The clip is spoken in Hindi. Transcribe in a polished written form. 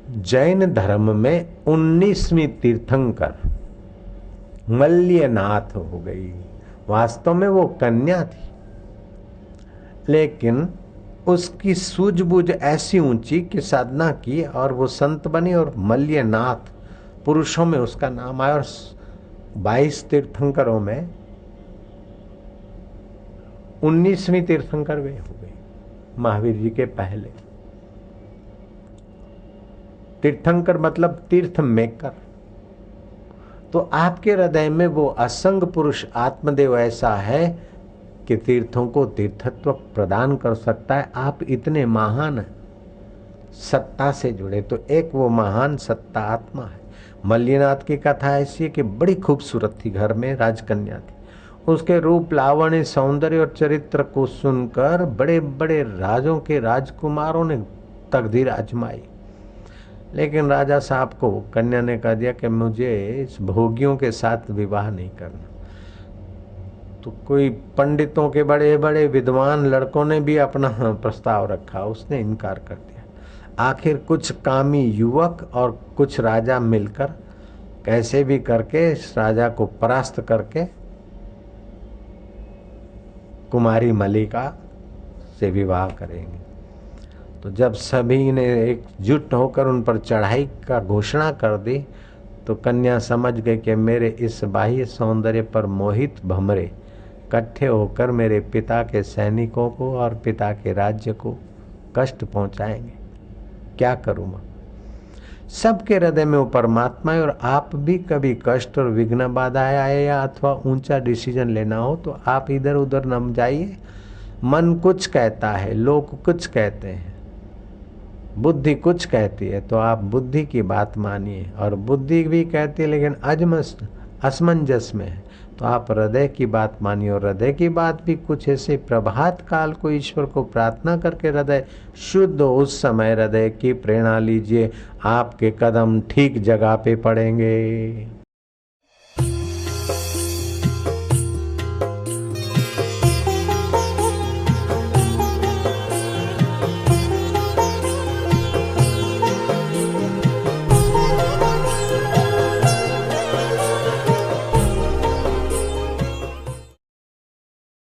जैन धर्म में 19वीं तीर्थंकर मल्यनाथ हो गई। वास्तव में वो कन्या थी, लेकिन उसकी सूझबूझ ऐसी ऊंची कि साधना की और वो संत बनी और मल्यनाथ पुरुषों में उसका नाम आया। और 22 तीर्थंकरों में 19वीं तीर्थंकर वे हो गई, महावीर जी के पहले। तीर्थंकर मतलब तीर्थ मेकर। तो आपके हृदय में वो असंग पुरुष आत्मदेव ऐसा है कि तीर्थों को तीर्थत्व प्रदान कर सकता है। आप इतने महान सत्ता से जुड़े, तो एक वो महान सत्ता आत्मा है। मल्यनाथ की कथा ऐसी है कि बड़ी खूबसूरत थी, घर में राजकन्या थी। उसके रूप, लावण्य, सौंदर्य और चरित्र को सुनकर बड़े बड़े राजों के राजकुमारों ने तकदीर आजमाई, लेकिन राजा साहब को कन्या ने कह दिया कि मुझे इस भोगियों के साथ विवाह नहीं करना। तो कोई पंडितों के बड़े बड़े विद्वान लड़कों ने भी अपना प्रस्ताव रखा, उसने इनकार कर दिया। आखिर कुछ कामी युवक और कुछ राजा मिलकर कैसे भी करके इस राजा को परास्त करके कुमारी मल्लिका से विवाह करेंगे। तो जब सभी ने एकजुट होकर उन पर चढ़ाई का घोषणा कर दी, तो कन्या समझ गई कि मेरे इस बाह्य सौंदर्य पर मोहित भमरे इकट्ठे होकर मेरे पिता के सैनिकों को और पिता के राज्य को कष्ट पहुंचाएंगे। क्या करूं मैं? सबके हृदय में वो परमात्मा है। और आप भी कभी कष्ट और विघ्न बाधाएं आए या अथवा ऊंचा डिसीजन लेना हो, तो आप इधर उधर न जाइए। मन कुछ कहता है, लोग कुछ कहते हैं, बुद्धि कुछ कहती है, तो आप बुद्धि की बात मानिए। और बुद्धि भी कहती है लेकिन असमंजस में है, तो आप हृदय की बात मानिए। और हृदय की बात भी कुछ ऐसे प्रभात काल को ईश्वर को प्रार्थना करके हृदय शुद्ध हो, उस समय हृदय की प्रेरणा लीजिए, आपके कदम ठीक जगह पे पड़ेंगे।